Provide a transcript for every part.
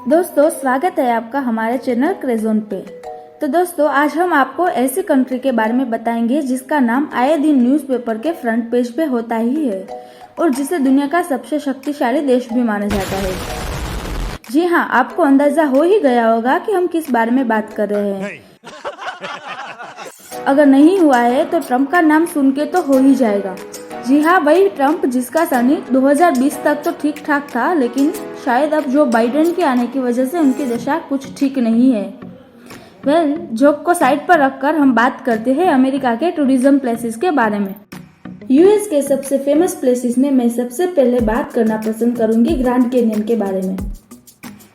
दोस्तों स्वागत है आपका हमारे चैनल क्रेज़ोन पे। तो दोस्तों आज हम आपको ऐसी कंट्री के बारे में बताएंगे जिसका नाम आए दिन न्यूज़पेपर के फ्रंट पेज पे होता ही है और जिसे दुनिया का सबसे शक्तिशाली देश भी माना जाता है। जी हाँ, आपको अंदाजा हो ही गया होगा कि हम किस बारे में बात कर रहे हैं। अगर नहीं हुआ है तो ट्रम्प का नाम सुन के तो हो ही जाएगा। जी हाँ, वही ट्रम्प जिसका सनी 2020 तक तो ठीक ठाक था, लेकिन शायद अब जो बाइडेन के आने की वजह से उनकी दशा कुछ ठीक नहीं है। जोक को साइड पर रखकर हम बात करते हैं अमेरिका के टूरिज्म प्लेसेस के बारे में। यूएस के सबसे फेमस प्लेसेस में मैं सबसे पहले बात करना पसंद करूंगी ग्रैंड कैनियन के बारे में।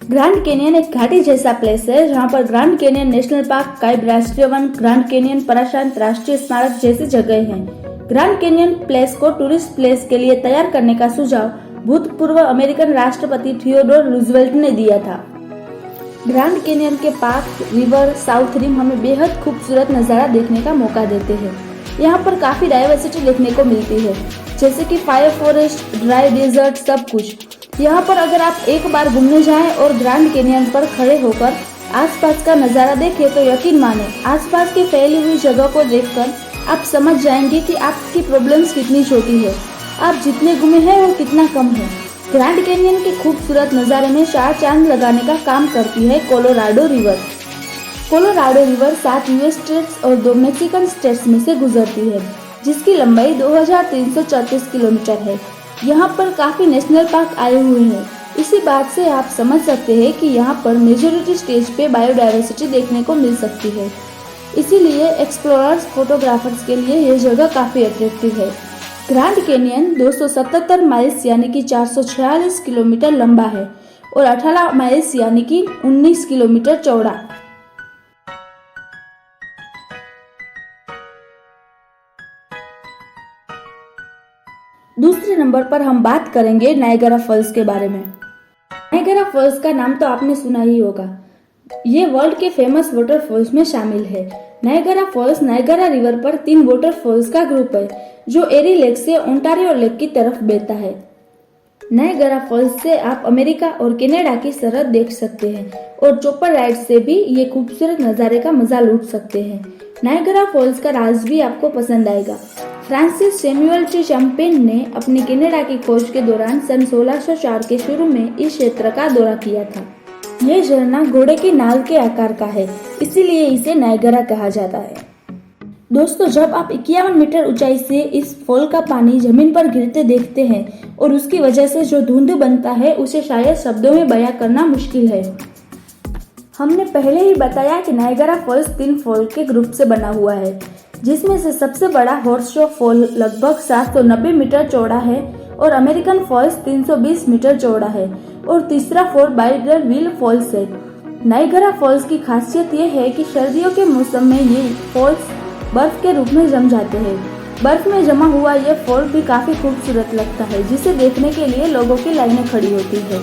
ग्रैंड कैनियन एक घाटी जैसा प्लेस है जहां पर grand canyon national park, cab राष्ट्रीय वन, ग्रैंड कैनियन पराशांत राष्ट्रीय स्मारक जैसी जगह हैं। ग्रैंड कैनियन प्लेस को टूरिस्ट प्लेस के लिए तैयार करने का सुझाव भूतपूर्व अमेरिकन राष्ट्रपति थियोडोर रूजवेल्ट ने दिया था। ग्रैंड कैनियन के पार्क, रिवर, साउथ रिम हमें बेहद खूबसूरत नज़ारा देखने का मौका देते हैं। यहाँ पर काफी डाइवर्सिटी देखने को मिलती है, जैसे कि फायर फॉरेस्ट, ड्राई डेजर्ट, सब कुछ। यहाँ पर अगर आप एक बार घूमने जाएं और ग्रैंड कैनियन पर खड़े होकर आसपास का नज़ारा देखें तो यकीन माने आसपास की फैली हुई जगह को देखकर आप समझ जाएंगे कि आपकी प्रॉब्लम्स कितनी छोटी है, आप जितने घूमे हैं वो कितना कम है। ग्रैंड कैनियन के खूबसूरत नज़ारे में चार चांद लगाने का काम करती है Colorado river. Colorado river 7 US states और 2 मैक्सिकन स्टेट्स में से गुजरती है, जिसकी लंबाई 2334 किलोमीटर है। यहाँ पर काफी नेशनल पार्क आए हुए हैं। इसी बात से आप समझ सकते हैं कि यहाँ पर मेजोरिटी स्टेज पे बायोडाइवर्सिटी देखने को मिल सकती है। इसीलिए एक्सप्लोरर्स, फोटोग्राफर्स के लिए यह जगह काफी अट्रैक्टिव है। ग्रैंड कैनियन 277 माइल्स यानी कि 446 किलोमीटर लंबा है और 18 माइल्स यानी कि 19 किलोमीटर चौड़ा। दूसरे नंबर पर हम बात करेंगे नायगरा फॉल्स के बारे में। नायगरा फॉल्स का नाम तो आपने सुना ही होगा। ये वर्ल्ड के फेमस वाटरफॉल्स में शामिल है। नायगरा फॉल्स नायगरा रिवर पर 3 वाटरफॉल्स का ग्रुप है जो एरी लेक से ओंटारियो लेक की तरफ बहता है। नायगरा फॉल्स से आप अमेरिका और कनाडा की सरहद देख सकते हैं और चॉपर राइड से भी ये खूबसूरत नज़ारे का मजा लूट सकते हैं। नायगरा फॉल्स का राज भी आपको पसंद आएगा। फ्रांसिस सैमुअल टी चैंपियन ने अपनी कनाडा की खोज के दौरान सन 1604 के शुरू में इस क्षेत्र का दौरा किया था। यह झरना घोड़े की नाल के आकार का है, इसीलिए इसे नायगरा कहा जाता है। दोस्तों, जब आप 51 मीटर ऊंचाई से इस फॉल का पानी जमीन पर गिरते देखते हैं और उसकी वजह से जो धुंध बनता है उसे शायद शब्दों में बयां करना मुश्किल है। हमने पहले ही बताया कि नायगरा फॉल्स 3 फॉल के ग्रुप से बना हुआ है, जिसमें से सबसे बड़ा हॉर्सशॉ फॉल लगभग 790 मीटर चौड़ा है और अमेरिकन फॉल्स 320 मीटर चौड़ा है और तीसरा फॉल बाइडर व्हील फॉल्स है। नायगरा फॉल्स की खासियत यह है कि सर्दियों के मौसम में ये फॉल्स बर्फ के रूप में जम जाते हैं। बर्फ में जमा हुआ यह फॉल भी काफी खूबसूरत लगता है, जिसे देखने के लिए लोगों की लाइनें खड़ी होती है।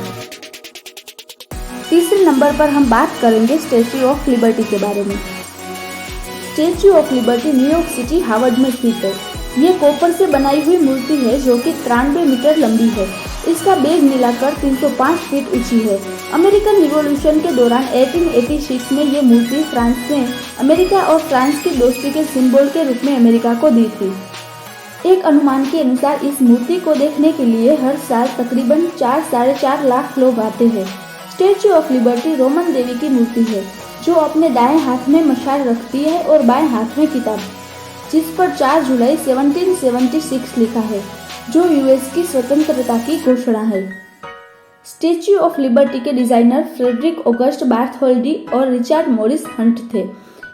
तीसरे नंबर पर हम बात करेंगे स्टैच्यू ऑफ लिबर्टी के बारे में। Statue of liberty New York city Harvard में स्थित है। ये कॉपर से बनाई हुई मूर्ति है जो कि 93 मीटर लंबी है। इसका बेस मिलाकर 305 फीट ऊंची है। अमेरिकन रिवॉल्यूशन के दौरान 1886 में ये मूर्ति फ्रांस ने अमेरिका और फ्रांस की दोस्ती के सिंबल के रूप में अमेरिका को दी थी। एक अनुमान के अनुसार इस मूर्ति को देखने के लिए हर साल तकरीबन 4-4.5 लाख लोग आते हैं। स्टैच्यू ऑफ लिबर्टी रोमन देवी की मूर्ति है जो अपने दाएं हाथ में मशाल रखती है और बाएं हाथ में किताब, जिस पर 4 जुलाई 1776 लिखा है, जो यूएस की स्वतंत्रता की घोषणा है। स्टैच्यू ऑफ लिबर्टी के डिजाइनर फ्रेडरिक ऑगस्ट बार्थोल्डी और रिचर्ड मॉरिस हंट थे।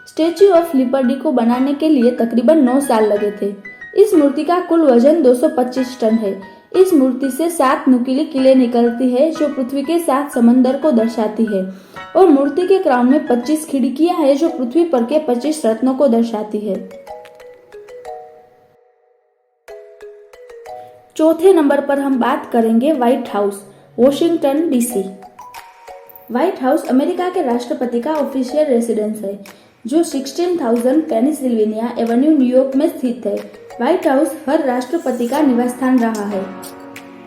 स्टैच्यू ऑफ लिबर्टी को बनाने के लिए तकरीबन 9 साल लगे थे। इस मूर्ति का कुल वजन 225 टन है। इस मूर्ति से 7 नुकीली किले निकलती है जो पृथ्वी के 7 समंदर को दर्शाती है और मूर्ति के क्राउन में 25 खिड़कियां हैं जो पृथ्वी पर के 25 रत्नों को दर्शाती है। चौथे नंबर पर हम बात करेंगे white house, Washington DC. White house America के राष्ट्रपति का ऑफिशियल रेसिडेंस है जो 16,000 पेनिसिल्वेनिया एवेन्यू न्यूयॉर्क में स्थित है। व्हाइट हाउस हर राष्ट्रपति का निवास स्थान रहा है।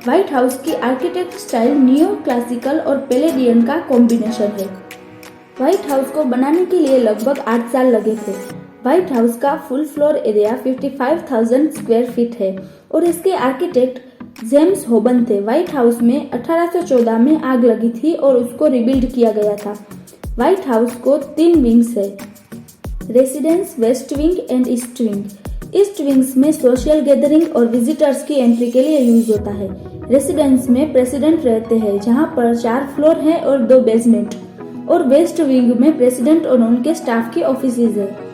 व्हाइट हाउस की आर्किटेक्ट स्टाइल नियो क्लासिकल और पैलेडियन का कॉम्बिनेशन है। व्हाइट हाउस को बनाने के लिए लगभग 8 साल लगे थे। व्हाइट हाउस का full floor area 55,000 square feet है और इसके आर्किटेक्ट जेम्स होबन थे। व्हाइट हाउस में 1814 में आग लगी थी और उसको रिबिल्ड किया गया था। व्हाइट हाउस को 3 विंग्स है, residence, west wing and east wing. East wings में सोशल गैदरिंग और विजिटर्स की एंट्री के लिए यूज होता है। रेसिडेंस में प्रेसिडेंट रहते हैं जहां पर 4 फ्लोर हैं और 2 बेसमेंट, और वेस्ट विंग में प्रेसिडेंट और उनके स्टाफ की ऑफिसेज है।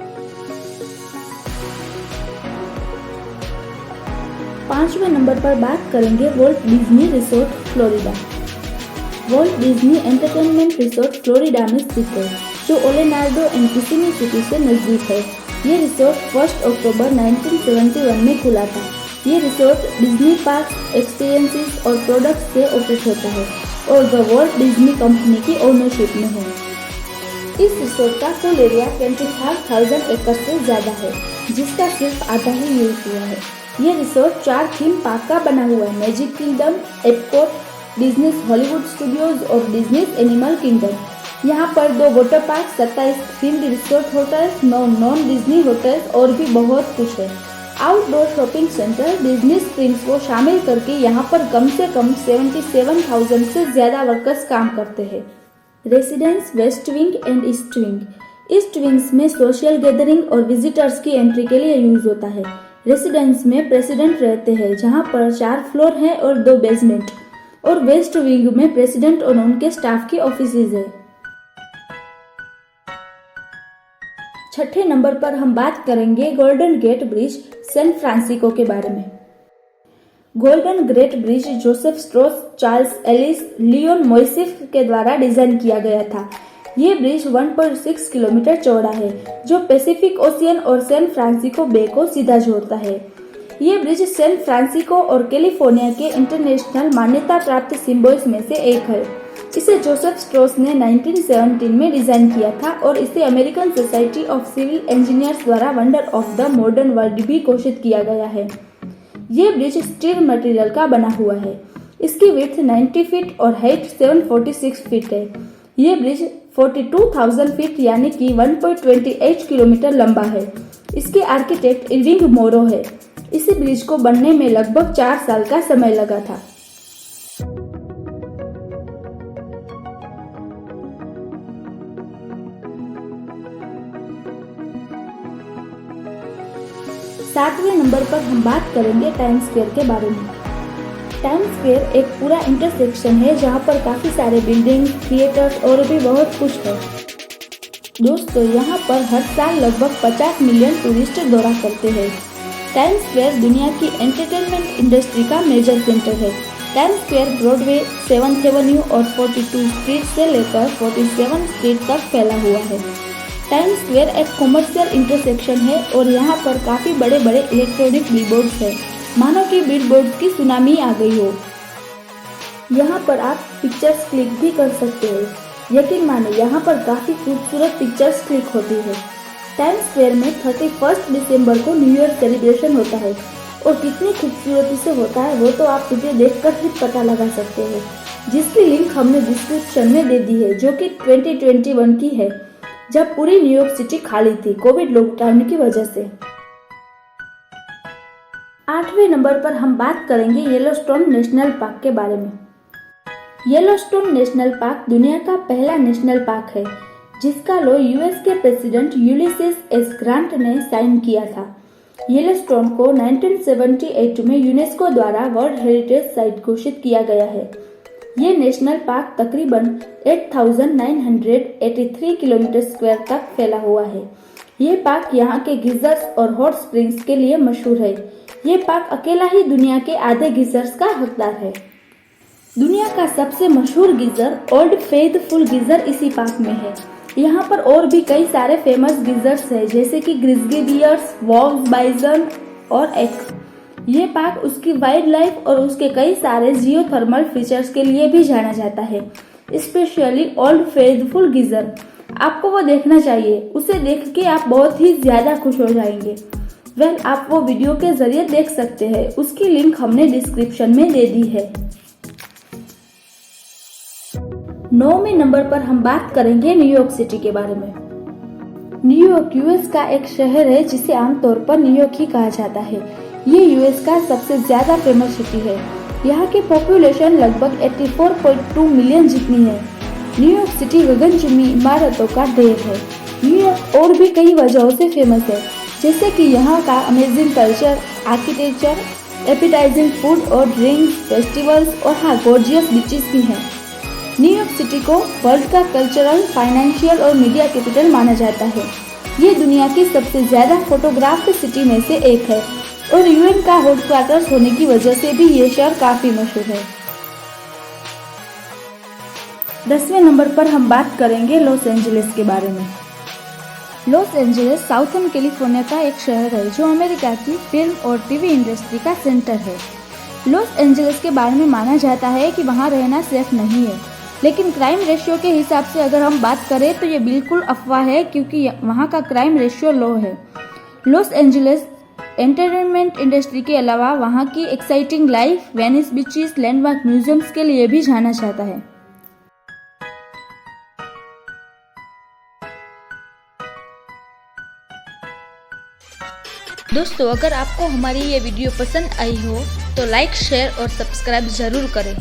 5वें नंबर पर बात करेंगे Walt Disney resort Florida. Walt Disney entertainment resort Florida में स्थित है, जो ओलेनार्डो एंड किसिमी सिटी से नजदीक है। ये रिसोर्ट 1 अक्टूबर 1971 में खुला था। ये रिसोर्ट डिज्नी पार्क एक्सपीरियंसेस और प्रोडक्ट्स से ऑपरेट होता है और द वॉल्ट डिज्नी कंपनी की ओनरशिप में है। इस रिसोर्ट का कुल एरिया 25,000 एकड़ से ज्यादा है, जिसका सिर्फ आधा ही यूज हुआ है। ये रिसोर्ट 4 थीम पार्क का बना हुआ है, magic kingdom, Epcot, डिज्नीज Hollywood studios और डिज्नीज एनिमल किंगडम। यहाँ पर 2 water park, 27 themed resort hotels, 9 non Disney hotels और भी बहुत कुछ है। Outdoor shopping centre Disney springs को शामिल करके यहाँ पर कम से कम 77,000 से ज्यादा वर्कर्स काम करते हैं। Residence, west wing and east wing. East wings में सोशल गैदरिंग और विजिटर्स की एंट्री के लिए यूज होता है। रेसिडेंस में प्रेसिडेंट रहते हैं जहाँ पर 4 फ्लोर हैं और 2 बेसमेंट, और वेस्ट विंग में प्रेसिडेंट और उनके स्टाफ की ऑफिसेज है। 6ठे नंबर पर हम बात करेंगे Golden Gate Bridge San Francisco के बारे में। Golden Gate Bridge Joseph Strauss, Charles Ellis, Leon Moisseiff के द्वारा डिजाइन किया गया था। ये ब्रिज 1.6 किलोमीटर चौड़ा है, जो पैसिफिक ओशियन और सैन फ्रांसिस्को बे को सीधा जोड़ता है। ये ब्रिज सैन फ्रांसिस्को और कैलिफोर्निया के इंटरनेशनल मान्यता प्राप्त सिंबल्स में से एक है। इसे जोसेफ स्ट्रॉस ने 1917 में डिजाइन किया था और इसे American Society of Civil Engineers द्वारा wonder of the modern world भी घोषित किया गया है। ये ब्रिज स्टील मटेरियल का बना हुआ है। इसकी विड्थ 90 फीट और हाइट 746 फीट है। ये ब्रिज 42,000 फीट यानी कि 1.28 किलोमीटर लंबा है। इसके आर्किटेक्ट इरविंग मोरो है। इस ब्रिज को बनने में लगभग 4 साल का समय लगा था। सातवें नंबर पर हम बात करेंगे टाइम्स स्क्वायर के बारे में। टाइम्स स्क्वायर एक पूरा इंटरसेक्शन है जहाँ पर काफी सारे बिल्डिंग, थिएटर्स और भी बहुत कुछ है। दोस्तों, यहाँ पर हर साल लगभग 50 मिलियन टूरिस्ट दौरा करते हैं। टाइम्स स्क्वायर दुनिया की एंटरटेनमेंट इंडस्ट्री का मेजर सेंटर है। Times square Broadway, 7th Avenue और 42 स्ट्रीट से लेकर 47 स्ट्रीट तक फैला हुआ है। टाइम्स स्क्वायर एक कॉमर्शियल इंटरसेक्शन है और यहाँ पर काफी बड़े बड़े इलेक्ट्रॉनिक बिलबोर्ड्स है, मानो कि बिलबोर्ड्स की सुनामी आ गई हो। यहाँ पर आप पिक्चर्स क्लिक भी कर सकते हैं। यकीन माने यहाँ पर काफी खूबसूरत पिक्चर्स क्लिक होती है। टाइम्स स्क्वायर में 31 दिसंबर को न्यू ईयर सेलिब्रेशन होता है और कितनी खूबसूरती से होता है वो तो आप वीडियो देखकर ही पता लगा सकते हैं, जिसकी लिंक हमने डिस्क्रिप्शन में दे दी है, जो कि 2021 की है, जब पूरी न्यूयॉर्क सिटी खाली थी कोविड लॉकडाउन की वजह से। 8वें नंबर पर हम बात करेंगे येलोस्टोन नेशनल पार्क के बारे में। येलोस्टोन नेशनल पार्क दुनिया का पहला नेशनल पार्क है, जिसका लॉ यूएस के प्रेसिडेंट यूलिसिस एस ग्रांट ने साइन किया था। येलोस्टोन को 1978 में यूनेस्को द्वारा वर्ल्ड हेरिटेज साइट घोषित किया गया है। ये नेशनल पार्क तकरीबन 8,983 किलोमीटर स्क्वायर तक फैला हुआ है। ये पार्क यहाँ के गिजर्स और हॉट स्प्रिंग्स के लिए मशहूर है। ये पार्क अकेला ही दुनिया के आधे गिजर्स का हकदार है। दुनिया का सबसे मशहूर गिजर ओल्ड फेथफुल गिजर इसी पार्क में है। यहाँ पर और भी कई सारे फेमस गिजर्स हैं, जैसे कि ग्रिजली बियर्स, वॉग्स, बाइजन और एक्स। ये पार्क उसकी वाइल्ड लाइफ और उसके कई सारे जियोथर्मल फीचर्स के लिए भी जाना जाता है, स्पेशली ओल्ड फेथफुल गिजर। आपको वो देखना चाहिए, उसे देख के आप बहुत ही ज्यादा खुश हो जाएंगे। आप वो वीडियो के जरिए देख सकते हैं, उसकी लिंक हमने डिस्क्रिप्शन में दे दी है। 9वें नंबर पर हम बात करेंगे न्यूयॉर्क सिटी के बारे में। न्यूयॉर्क यूएस का एक शहर है जिसे आमतौर पर न्यूयॉर्क ही कहा जाता है। ये यूएस का सबसे ज्यादा फेमस सिटी है। यहाँ की पॉपुलेशन लगभग 84.2 मिलियन जितनी है। न्यूयॉर्क सिटी गगनचुंबी इमारतों का ढेर है। न्यूयॉर्क और भी कई वजहों से फेमस है, जैसे कि यहाँ का amazing culture, architecture, appetising food और ड्रिंक्स, फेस्टिवल्स और हाँ गॉर्जियस बीचेस भी हैं। न्यूयॉर्क सिटी को वर्ल्ड का कल्चरल, फाइनेंशियल और मीडिया कैपिटल माना जाता है। ये दुनिया की सबसे ज्यादा फोटोग्राफ्ड सिटी में से एक है और यूएन का हेडक्वार्टर्स होने की वजह से भी ये शहर काफी मशहूर है। 10वें नंबर पर हम बात करेंगे लॉस एंजलिस के बारे में। लॉस एंजलिस साउथर्न कैलिफोर्निया का एक शहर है जो अमेरिका की फिल्म और टीवी इंडस्ट्री का सेंटर है। लॉस एंजलिस के बारे में माना जाता है कि वहाँ रहना सेफ नहीं है, लेकिन क्राइम रेशियो के हिसाब से अगर हम बात करें तो ये बिल्कुल अफवाह है, क्योंकि वहाँ का क्राइम रेशियो लो है। लॉस एंजलिस एंटरटेनमेंट इंडस्ट्री के अलावा वहाँ की exciting life, Venice beaches, landmark museums के लिए भी जाना जाता है। दोस्तों, अगर आपको हमारी ये वीडियो पसंद आई हो तो लाइक, शेयर और सब्सक्राइब जरूर करें।